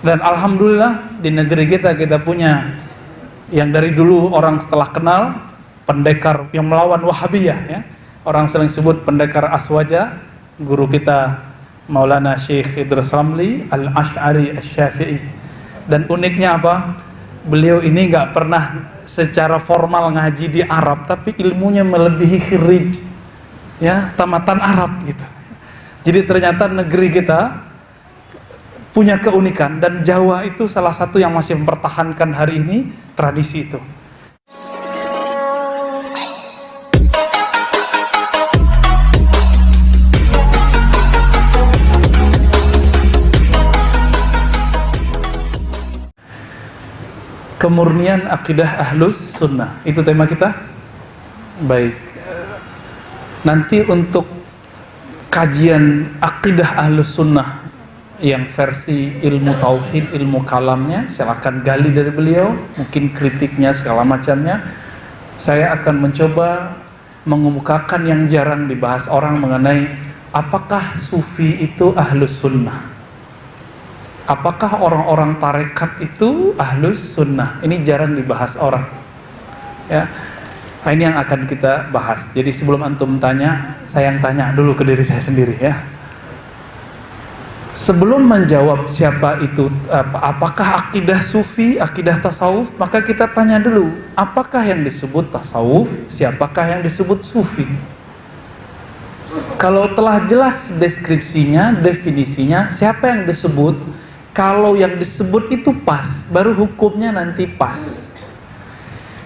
Dan alhamdulillah di negeri kita punya yang dari dulu orang setelah kenal pendekar yang melawan Wahabiyah ya. Orang sering sebut pendekar Aswaja, guru kita Maulana Syekh Idrus Ramli Al-Ash'ari Asy-Syafi'i. Dan uniknya apa? Beliau ini nggak pernah secara formal ngaji di Arab, tapi ilmunya melebihi khirij, ya, tamatan Arab gitu. Jadi ternyata negeri kita punya keunikan, dan Jawa itu salah satu yang masih mempertahankan hari ini tradisi itu. Kemurnian akidah Ahlus Sunnah, itu tema kita. Baik, nanti untuk kajian akidah Ahlus Sunnah yang versi ilmu tauhid, ilmu kalamnya, silakan gali dari beliau, mungkin kritiknya segala macamnya. Saya akan mencoba mengemukakan yang jarang dibahas orang mengenai apakah sufi itu Ahlus Sunnah. Apakah orang-orang tarekat itu Ahlus Sunnah? Ini jarang dibahas orang. Ya, nah, ini yang akan kita bahas. Jadi sebelum antum tanya, saya yang tanya dulu ke diri saya sendiri ya. Sebelum menjawab siapa itu, apakah akidah sufi, akidah tasawuf, maka kita tanya dulu, apakah yang disebut tasawuf, siapakah yang disebut sufi? Kalau telah jelas deskripsinya, definisinya, siapa yang disebut, kalau yang disebut itu pas, baru hukumnya nanti pas.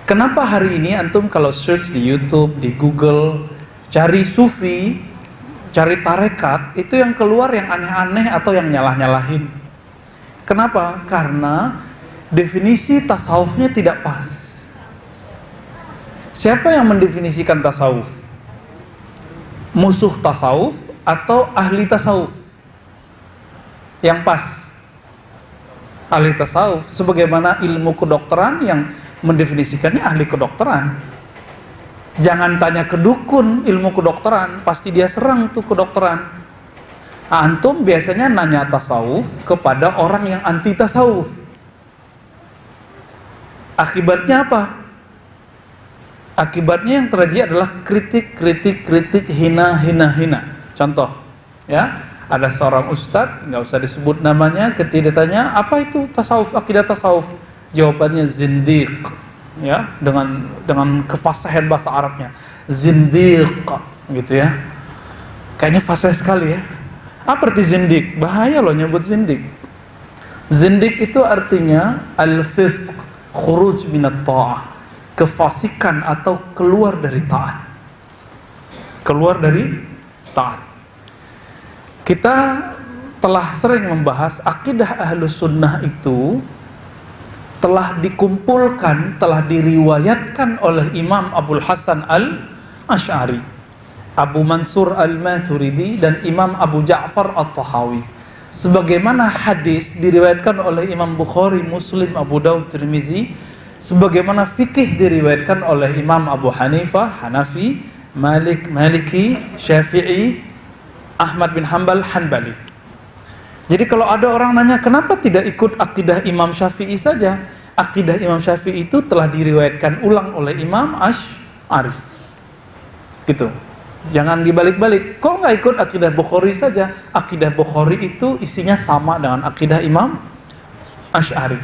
Kenapa hari ini antum kalau search di YouTube, di Google, cari sufi, cari tarekat, itu yang keluar yang aneh-aneh atau yang nyalah-nyalahin. Kenapa? Karena definisi tasawufnya tidak pas. Siapa yang mendefinisikan tasawuf? Musuh tasawuf atau ahli tasawuf? Yang pas ahli tasawuf, sebagaimana ilmu kedokteran yang mendefinisikannya ahli kedokteran. Jangan tanya ke dukun ilmu kedokteran, pasti dia serang tuh kedokteran. Antum biasanya nanya tasawuf kepada orang yang anti tasawuf. Akibatnya apa? Akibatnya yang terjadi adalah kritik, hina. Contoh, ya. Ada seorang ustadz, nggak usah disebut namanya, ketika ditanya apa itu tasawuf, akidah tasawuf, jawabannya zindiq, ya, dengan kefasahan bahasa Arabnya, zindiq, gitu ya. Kayaknya fasih sekali ya. Apa arti zindiq? Bahaya loh nyebut zindiq. Zindiq itu artinya al-fisq, khuruj minat ta'ah, kefasikan atau keluar dari taat. Keluar dari taat. Kita telah sering membahas akidah Ahlus Sunnah itu telah dikumpulkan, telah diriwayatkan oleh Imam Abul Hasan Al-Ash'ari, Abu Mansur Al-Maturidi, dan Imam Abu Ja'far At-Tahawi. Sebagaimana hadis diriwayatkan oleh Imam Bukhari, Muslim, Abu Daud, Tirmizi, sebagaimana fikih diriwayatkan oleh Imam Abu Hanifah, Hanafi, Maliki, Syafi'i, Ahmad bin Hanbal, Hanbali. Jadi kalau ada orang nanya kenapa tidak ikut akidah Imam Syafi'i saja, akidah Imam Syafi'i itu telah diriwayatkan ulang oleh Imam Asy'ari. Gitu. Jangan dibalik-balik. Kok nggak ikut akidah Bukhari saja? Akidah Bukhari itu isinya sama dengan akidah Imam Asy'ari.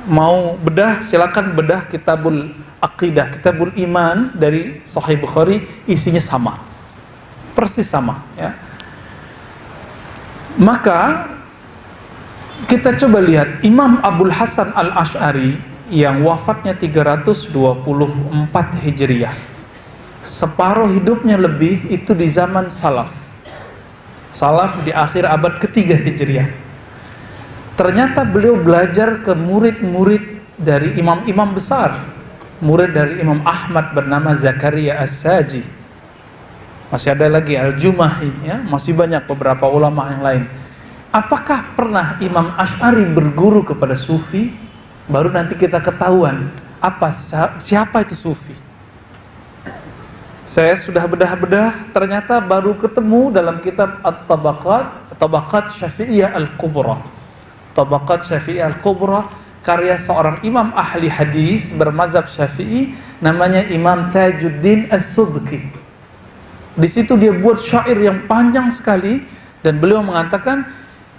Mau bedah, silakan bedah kitabul akidah, kitabul iman dari Sahih Bukhari, isinya sama. Persis sama, ya. Maka kita coba lihat Imam Abul Hasan Al-Ash'ari yang wafatnya 324 Hijriah. Separuh hidupnya lebih itu di zaman salaf. Salaf di akhir abad ketiga Hijriah. Ternyata beliau belajar ke murid-murid dari imam-imam besar. Murid dari Imam Ahmad bernama Zakaria As-Saji. Masih ada lagi Al-Jumahi, ya, masih banyak beberapa ulama yang lain. Apakah pernah Imam Asy'ari berguru kepada sufi? Baru nanti kita ketahuan siapa itu sufi. Saya sudah bedah-bedah, ternyata baru ketemu dalam kitab At-Tabaqat Syafi'iyah Al-Kubra. Tabaqat Syafi'i Al-Kubra, karya seorang imam ahli hadis bermazhab Syafi'i namanya Imam Tajuddin As-Subki. Di situ dia buat syair yang panjang sekali dan beliau mengatakan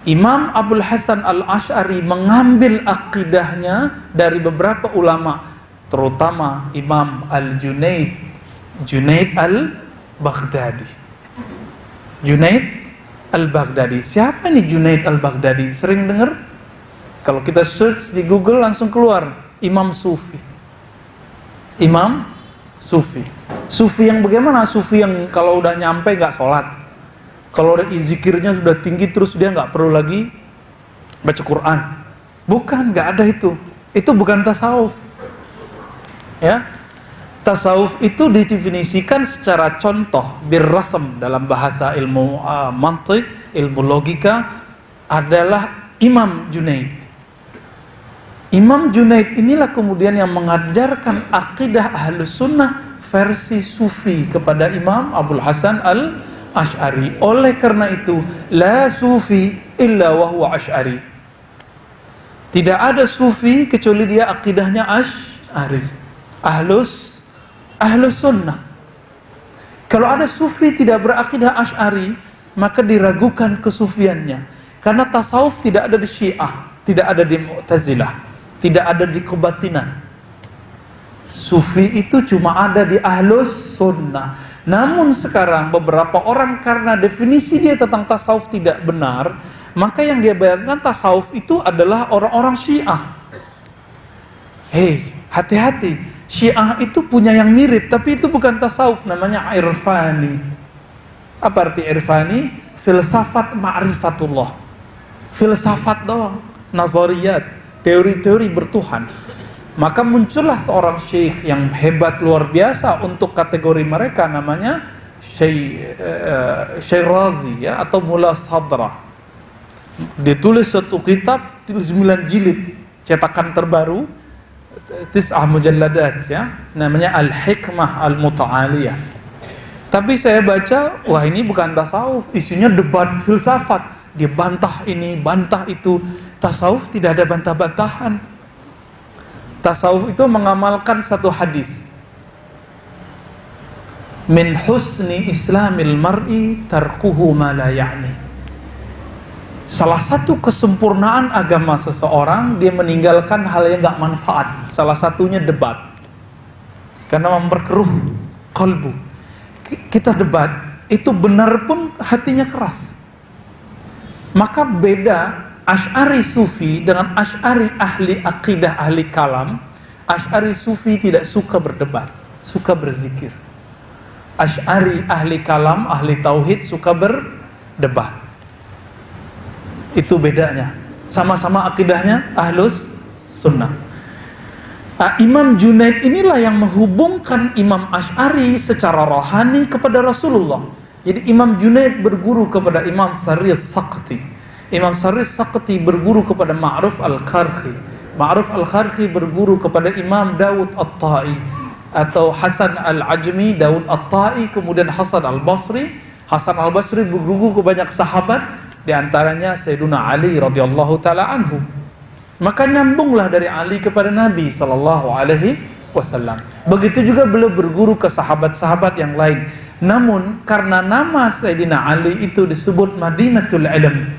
Imam Abdul Hasan Al-Asy'ari mengambil akidahnya dari beberapa ulama, terutama Imam Al-Junaid, Junaid Al-Baghdadi. Junaid Al-Baghdadi. Siapa nih Junaid Al-Baghdadi? Sering dengar? Kalau kita search di Google langsung keluar Imam Sufi. Imam Sufi. Sufi yang bagaimana? Sufi yang kalau udah nyampe gak sholat. Kalau udah zikirnya sudah tinggi terus dia gak perlu lagi baca Quran. Bukan, gak ada itu. Itu bukan tasawuf. Ya. Tasawuf itu didefinisikan secara contoh, birrasam, dalam bahasa ilmu mantiq, ilmu logika, adalah Imam Junaid. Imam Junaid inilah kemudian yang mengajarkan akidah Ahlus Sunnah versi Sufi kepada Imam Abdul Hasan Al-Asy'ari. Oleh karena itu, la Sufi illa wa huwa Asy'ari. Tidak ada Sufi kecuali dia akidahnya Asy'ari. Ahlus Sunnah. Kalau ada Sufi tidak berakidah Asy'ari, maka diragukan kesufiannya. Karena tasawuf tidak ada di Syiah, tidak ada di Mu'tazilah, tidak ada di kebatinan. Sufi itu cuma ada di Ahlus Sunnah. Namun sekarang beberapa orang karena definisi dia tentang tasawuf tidak benar, maka yang dia bayangkan tasawuf itu adalah orang-orang Syiah. Hei, hati-hati. Syiah itu punya yang mirip, tapi itu bukan tasawuf, namanya irfani. Apa arti irfani? Filsafat ma'rifatullah. Filsafat doang, nazariyat, teori-teori bertuhan. Maka muncullah seorang syekh yang hebat luar biasa untuk kategori mereka, namanya Syekh Razi, ya, atau Mullah Sadra. Ditulis satu kitab 9 jilid, cetakan terbaru, 9 mujalladat, ya, namanya Al-Hikmah Al-Muta'aliyah. Tapi saya baca, wah ini bukan tasawuf, isinya debat filsafat. Dia bantah ini, bantah itu. Tasawuf tidak ada bantah-bantahan. Tasawuf itu mengamalkan satu hadis. Min husni islamil mar'i tarkuhu ma la ya'ni. Salah satu kesempurnaan agama seseorang, dia meninggalkan hal yang gak manfaat. Salah satunya debat. Karena memperkeruh kalbu. Kita debat, itu benar pun hatinya keras. Maka beda Asy'ari Sufi dengan Asy'ari ahli akidah, ahli kalam. Asy'ari Sufi tidak suka berdebat, suka berzikir. Asy'ari ahli kalam, ahli tauhid suka berdebat. Itu bedanya. Sama-sama akidahnya Ahlus Sunnah. Imam Junaid inilah yang menghubungkan Imam Asy'ari secara rohani kepada Rasulullah. Jadi Imam Junaid berguru kepada Imam Sarri As-Saqti. Imam Sarri As-Saqti berguru kepada Ma'ruf Al-Qarhi. Ma'ruf Al-Qarhi berguru kepada Imam Dawud At-Ta'i atau Hasan Al-Ajmi, Dawud At-Ta'i, kemudian Hasan Al-Basri. Hasan Al-Basri berguru ke banyak sahabat, di antaranya Sayyiduna Ali radhiyallahu taala anhu. Maka nyambunglah dari Ali kepada Nabi sallallahu alaihi wasallam. Begitu juga beliau berguru ke sahabat-sahabat yang lain. Namun karena nama Sayyidina Ali itu disebut Madinatul Ilm,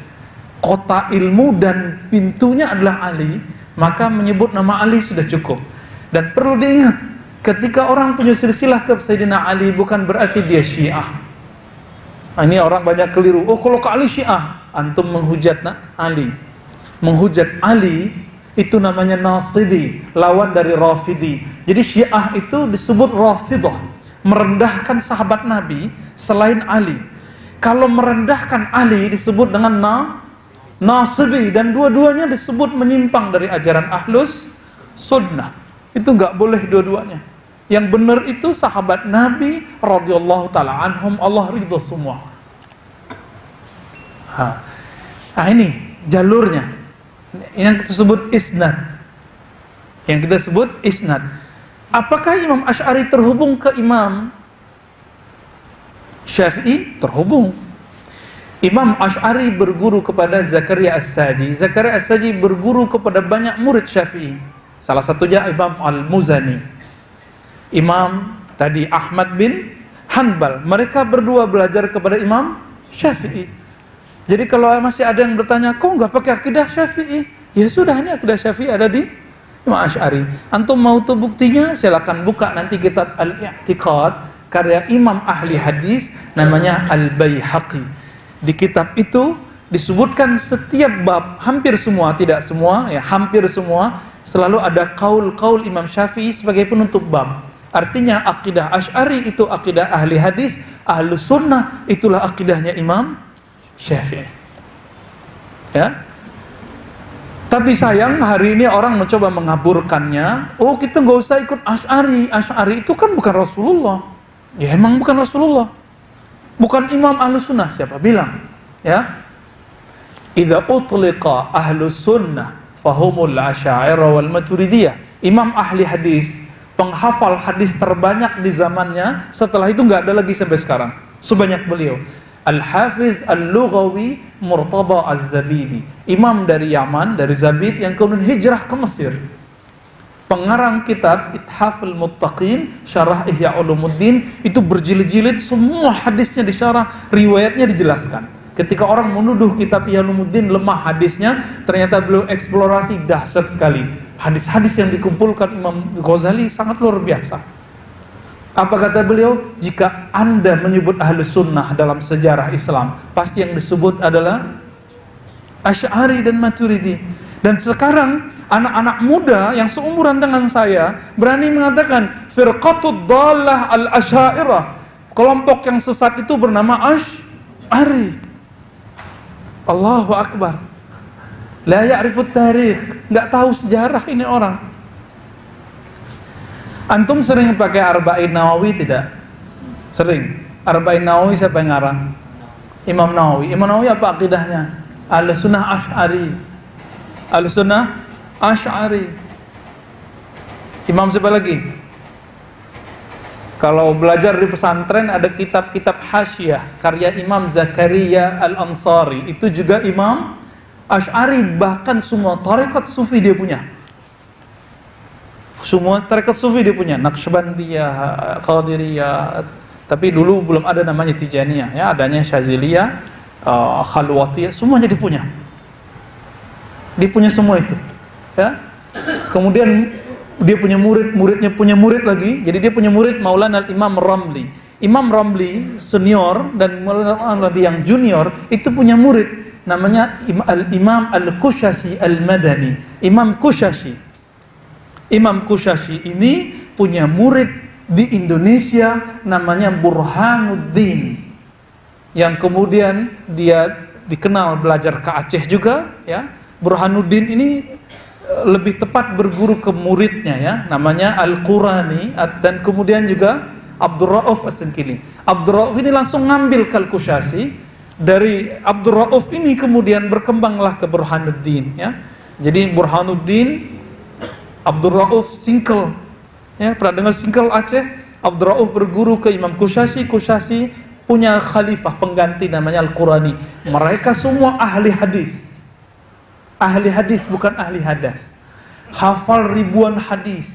kota ilmu, dan pintunya adalah Ali, maka menyebut nama Ali sudah cukup. Dan perlu diingat, ketika orang punya silsilah ke Sayyidina Ali bukan berarti dia Syiah. Ini orang banyak keliru. Oh, kalau ke Ali Syiah, antum menghujat Ali. Menghujat Ali itu namanya Nasibi, lawan dari Rafidi. Jadi Syiah itu disebut Rafidah, merendahkan sahabat Nabi selain Ali. Kalau merendahkan Ali disebut dengan Nasibi, dan dua-duanya disebut menyimpang dari ajaran Ahlus Sunnah. Itu nggak boleh dua-duanya. Yang benar itu sahabat Nabi radhiyallahu taala anhum, Allah ridho semua. Ini jalurnya. Ini yang kita sebut isnad. Yang kita sebut isnad. Apakah Imam Asy'ari terhubung ke Imam Syafi'i? Terhubung. Imam Asy'ari berguru kepada Zakaria As-Saji. Zakaria As-Saji berguru kepada banyak murid Syafi'i. Salah satunya Imam Al-Muzani. Imam tadi Ahmad bin Hanbal. Mereka berdua belajar kepada Imam Syafi'i. Jadi kalau masih ada yang bertanya, kok nggak pakai akidah Syafi'i? Ya sudah, ini akidah Syafi'i ada di Imam Asy'ari. Antum mau tuh buktinya? Silakan buka nanti kitab Al-I'tiqad karya Imam ahli hadis namanya Al-Baihaqi. Di kitab itu disebutkan setiap bab, hampir semua, tidak semua, ya hampir semua, selalu ada kaul-kaul Imam Syafi'i sebagai penutup bab. Artinya akidah Asy'ari itu akidah ahli hadis, Ahlus Sunnah itulah akidahnya Imam Syafi'i. Ya. Tapi sayang hari ini orang mencoba mengaburkannya. Oh, kita nggak usah ikut Asy'ari. Asy'ari itu kan bukan Rasulullah. Ya emang bukan Rasulullah. Bukan Imam Ahlus Sunnah. Siapa bilang? Ya. Idza utliqa Ahlus Sunnah fahumul Asy'ariyah wal Maturidiyah. Imam ahli hadis, penghafal hadis terbanyak di zamannya. Setelah itu nggak ada lagi sampai sekarang. Sebanyak beliau. Al-Hafiz Al-Lughawi Murtada Az-Zabidi, imam dari Yaman, dari Zabid, yang kemudian hijrah ke Mesir. Pengarang kitab Ithaful Muttaqin, Syarah Ihya Ulumuddin, itu berjilid-jilid, semua hadisnya disyarah, riwayatnya dijelaskan. Ketika orang menuduh kitab Ihya Ulumuddin lemah hadisnya, ternyata beliau eksplorasi dahsyat sekali. Hadis-hadis yang dikumpulkan Imam Ghazali sangat luar biasa. Apa kata beliau? Jika Anda menyebut Ahlus Sunnah dalam sejarah Islam, pasti yang disebut adalah Asy'ari dan Maturidi. Dan sekarang anak-anak muda yang seumuran dengan saya berani mengatakan firqatud dhalah al-Asy'ariyah. Kelompok yang sesat itu bernama Asy'ari. Allahu Akbar. La ya'rifut tarikh, enggak tahu sejarah ini orang. Antum sering pakai Arba'in Nawawi tidak? Sering. Arba'in Nawawi siapa yang ngarang? Imam Nawawi. Imam Nawawi apa akidahnya? Ahlus Sunnah Asy'ari. Ahlus Sunnah Asy'ari. Imam siapa lagi? Kalau belajar di pesantren ada kitab-kitab Hasyiah karya Imam Zakaria Al-Ansari. Itu juga Imam Asy'ari, bahkan semua tarekat sufi dia punya. Semua tarekat sufi dia punya, Naqsyabandiyah, Qadiriyah, tapi dulu belum ada namanya Tijaniyah, ya adanya Syaziliyah, Khalwatiyah, semuanya dia punya. Dia punya semua itu, ya. Kemudian dia punya murid, muridnya punya murid lagi. Jadi dia punya murid Maulana Imam Ramli. Imam Ramli senior dan Maulana Ramli yang junior itu punya murid namanya Imam Al-Kushashi Al-Madani. Imam Kushashi. Imam Kushashi ini punya murid di Indonesia namanya Burhanuddin, yang kemudian dia dikenal belajar ke Aceh juga, ya. Burhanuddin ini lebih tepat berguru ke muridnya, ya, namanya Al-Qurani, dan kemudian juga Abdul Rauf As-Sinkili. Abdul Rauf ini langsung ngambil Al-Kushashi. Dari Abdul Rauf ini kemudian berkembanglah ke Burhanuddin, ya. Jadi Burhanuddin, Abdul Rauf Singkel, ya, pernah dengar Singkel Aceh? Abdul Rauf berguru ke Imam Kushashi. Kushashi punya khalifah pengganti namanya Al-Qurani. Mereka semua ahli hadis. Ahli hadis, bukan ahli hadas. Hafal ribuan hadis.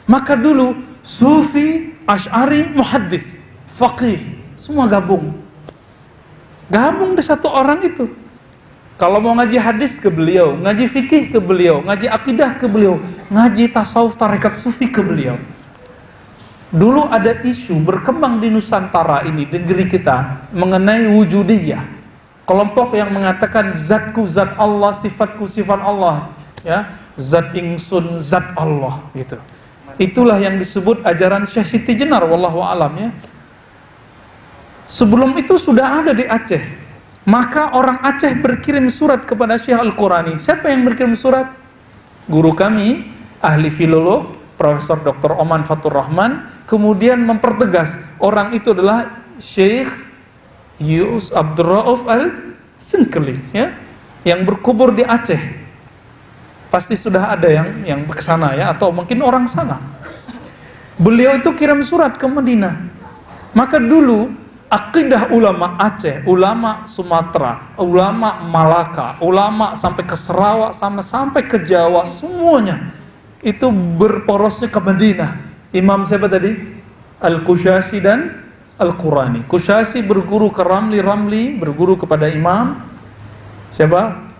Maka dulu Sufi, Asy'ari, Muhaddis, Faqih, semua gabung. Gabung di satu orang itu. Kalau mau ngaji hadis ke beliau, ngaji fikih ke beliau, ngaji akidah ke beliau, ngaji tasawuf tarekat sufi ke beliau. Dulu ada isu berkembang di Nusantara ini, negeri kita, mengenai wujudiyah. Kelompok yang mengatakan zatku zat Allah, sifatku sifat Allah, ya, zat ingsun zat Allah, gitu. Itulah yang disebut ajaran Syekh Siti Jenar, wallahu alam, ya. Sebelum itu sudah ada di Aceh. Maka orang Aceh berkirim surat kepada Syekh Al-Qurani. Siapa yang berkirim surat? Guru kami, ahli filolog, Profesor Dr. Oman Fatur Rahman, kemudian mempertegas orang itu adalah Syekh Yus Abdul Rauf Al-Sinkeli, ya, yang berkubur di Aceh. Pasti sudah ada yang ke sana, ya, atau mungkin orang sana. Beliau itu kirim surat ke Madinah. Maka dulu Akidah ulama Aceh, ulama Sumatera, ulama Malaka, ulama sampai ke Sarawak, sampai ke Jawa, semuanya itu berporosnya ke Madinah. Imam siapa tadi? Al-Qushasi dan Al-Qurani. Qushasi berguru ke Ramli berguru kepada Imam siapa?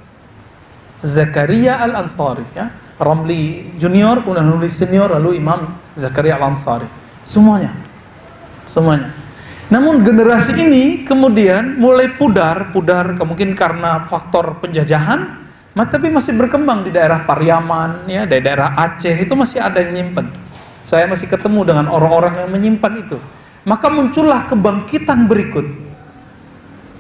Zakaria Al-Ansari, ya. Ramli junior, kemudian Ramli senior, lalu Imam Zakaria Al-Ansari. Semuanya. Namun generasi ini kemudian mulai pudar mungkin karena faktor penjajahan, tapi masih berkembang di daerah Pariaman, ya, di daerah Aceh itu masih ada yang nyimpen. Saya masih ketemu dengan orang-orang yang menyimpan itu. Maka muncullah kebangkitan berikut.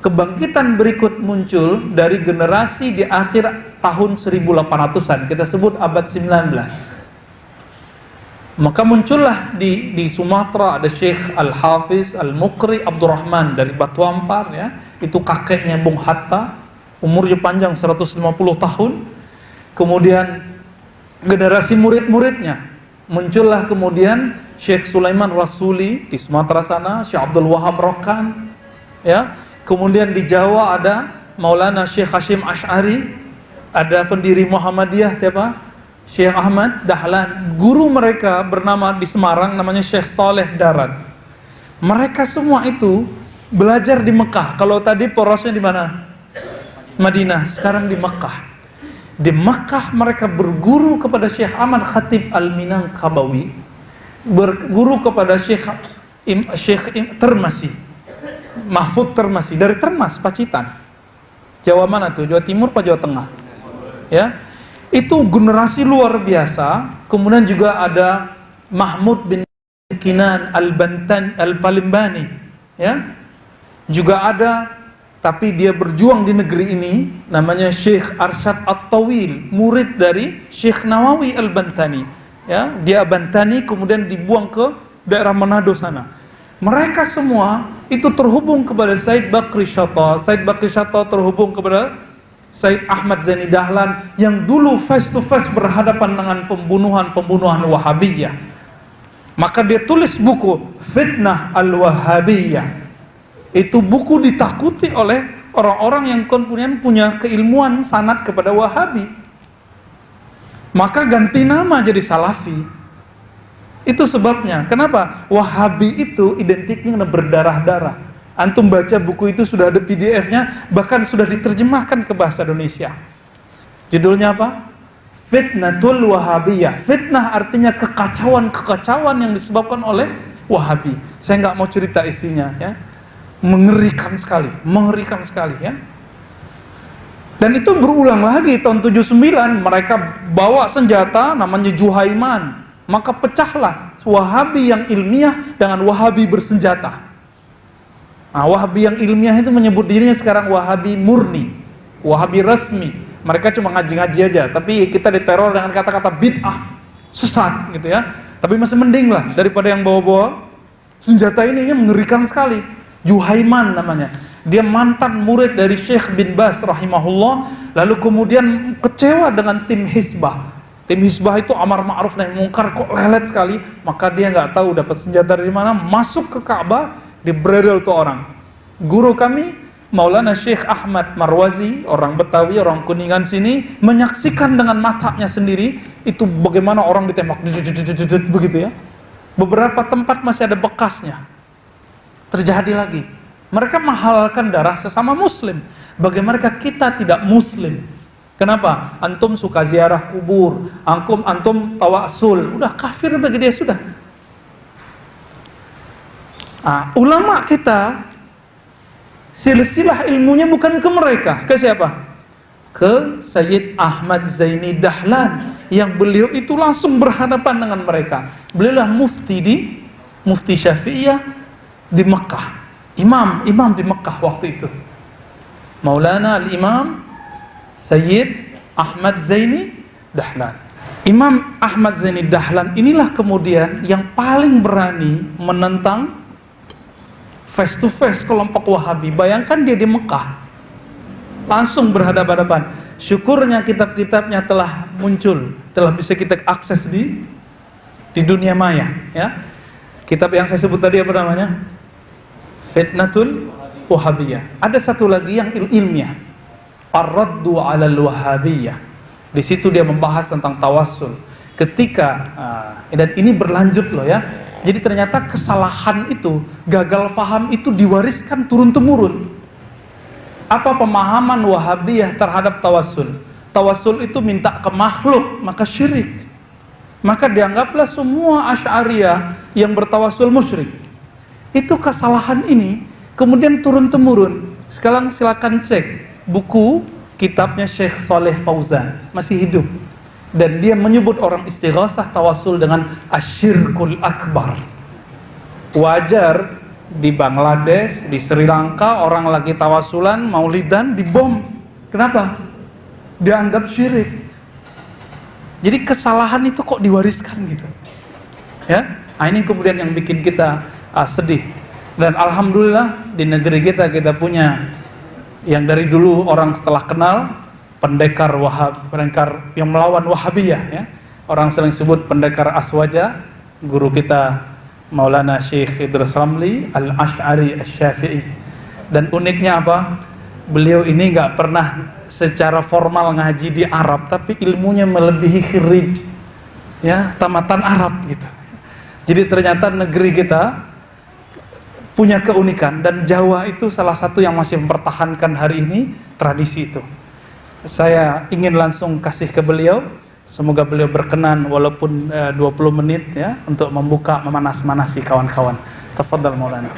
Kebangkitan berikut muncul dari generasi di akhir tahun 1800-an, kita sebut abad 19. Maka muncullah di Sumatera ada Syekh Al-Hafiz Al-Muqri Abdurrahman dari Batu Ampar, ya. Itu kakeknya Bung Hatta, umurnya panjang 150 tahun. Kemudian generasi murid-muridnya muncullah kemudian Syekh Sulaiman Rasuli di Sumatera sana, Syekh Abdul Wahab Rokan, ya. Kemudian di Jawa ada Maulana Syekh Hashim Ash'ari, ada pendiri Muhammadiyah siapa? Syekh Ahmad Dahlan. Guru mereka bernama di Semarang namanya Syekh Saleh Daran. Mereka semua itu belajar di Mekah. Kalau tadi porosnya di mana? Madinah, sekarang di Mekah. Di Mekah mereka berguru kepada Syekh Ahmad Khatib Al-Minangkabawi, berguru kepada Syekh Termasi, Mahfud Termasi dari Termas, Pacitan. Jawa mana tuh? Jawa Timur apa Jawa Tengah? Ya. Itu generasi luar biasa. Kemudian juga ada Mahmud bin Kinan Al-Palimbani, ya. Juga ada, tapi dia berjuang di negeri ini, namanya Syekh Arsyad At-Tawil, murid dari Syekh Nawawi Al-Bantani, ya. Dia Bantani kemudian dibuang ke daerah Manado sana. Mereka semua itu terhubung kepada Said Bakri Shatta. Said Bakri Shatta terhubung kepada Said Ahmad Zaini Dahlan yang dulu face to face berhadapan dengan pembunuhan Wahabiyah. Maka dia tulis buku Fitnah Al-Wahabiyah. Itu buku ditakuti oleh orang-orang yang kemudian punya keilmuan sanad kepada Wahabi. Maka ganti nama jadi Salafi. Itu sebabnya. Kenapa? Wahabi itu identiknya dengan berdarah-darah. Antum baca buku itu sudah ada PDF-nya, bahkan sudah diterjemahkan ke bahasa Indonesia. Judulnya apa? Fitnatul Wahabiyah. Fitnah artinya kekacauan yang disebabkan oleh Wahabi. Saya nggak mau cerita isinya, ya. Mengerikan sekali ya. Dan itu berulang lagi tahun 79, mereka bawa senjata namanya Juhaiman. Maka pecahlah Wahabi yang ilmiah dengan Wahabi bersenjata. Nah, Wahabi yang ilmiah itu menyebut dirinya sekarang Wahabi murni, Wahabi resmi. Mereka cuma ngaji-ngaji aja, tapi kita diteror dengan kata-kata bid'ah, sesat gitu ya. Tapi masih mending lah daripada yang bawa-bawa senjata ini, yang mengerikan sekali. Juhaiman namanya. Dia mantan murid dari Syekh bin Baz rahimahullah, lalu kemudian kecewa dengan tim Hizbah. Tim Hizbah itu amar ma'ruf nahi mungkar, kok lelet sekali. Maka dia nggak tahu dapat senjata dari mana, masuk ke Ka'bah, dibredel tuh orang. Guru kami Maulana Syekh Ahmad Marwazi, orang Betawi, orang Kuningan sini, menyaksikan dengan matanya sendiri itu bagaimana orang ditembak begitu ya. Beberapa tempat masih ada bekasnya. Terjadi lagi. Mereka menghalalkan darah sesama muslim. Bagaimana kita tidak muslim? Kenapa? Antum suka ziarah kubur, antum tawasul, udah kafir bagi dia sudah. Nah, ulama kita silsilah ilmunya bukan ke mereka, ke siapa? Ke Sayyid Ahmad Zaini Dahlan, yang beliau itu langsung berhadapan dengan mereka. Beliaulah mufti Syafi'iyah di Mekah, imam di Mekah waktu itu. Maulana al-Imam Sayyid Ahmad Zaini Dahlan. Imam Ahmad Zaini Dahlan inilah kemudian yang paling berani menentang face to face kelompok Wahabi. Bayangkan dia di Mekah, langsung berhadapan-hadapan. Syukurnya kitab-kitabnya telah muncul, telah bisa kita akses di dunia maya, ya. Kitab yang saya sebut tadi apa namanya? Fitnatul Wahabiyah. Ada satu lagi yang ilmiah, Ar-Raddu 'alal Wahabiyah. Di situ dia membahas tentang tawassul. Ketika dan ini berlanjut loh ya. Jadi ternyata kesalahan itu, gagal paham itu diwariskan turun-temurun. Apa pemahaman Wahabiyah terhadap tawassul? Tawassul itu minta ke makhluk, maka syirik. Maka dianggaplah semua Asy'ariyah yang bertawassul musyrik. Itu kesalahan ini kemudian turun-temurun. Sekarang silakan cek buku kitabnya Syekh Saleh Fauzan, masih hidup. Dan dia menyebut orang istighasah tawassul dengan asyirkul akbar. Wajar di Bangladesh, di Sri Lanka, orang lagi tawassulan, maulidan, dibom. Kenapa? Dianggap syirik. Jadi kesalahan itu kok diwariskan gitu. Ya, ini kemudian yang bikin kita sedih. Dan alhamdulillah di negeri kita punya yang dari dulu orang setelah kenal pendekar yang melawan Wahabiyah ya. Orang sering sebut pendekar Aswaja, guru kita Maulana Syekh Idris Ramli Al-Asy'ari Asy-Syafi'i. Dan uniknya apa? Beliau ini nggak pernah secara formal ngaji di Arab, tapi ilmunya melebihi khirij ya, tamatan Arab gitu. Jadi ternyata negeri kita punya keunikan, dan Jawa itu salah satu yang masih mempertahankan hari ini tradisi itu. Saya ingin langsung kasih ke beliau, semoga beliau berkenan walaupun 20 menit ya untuk membuka, memanas-manasi kawan-kawan. Tafadhal Maulana.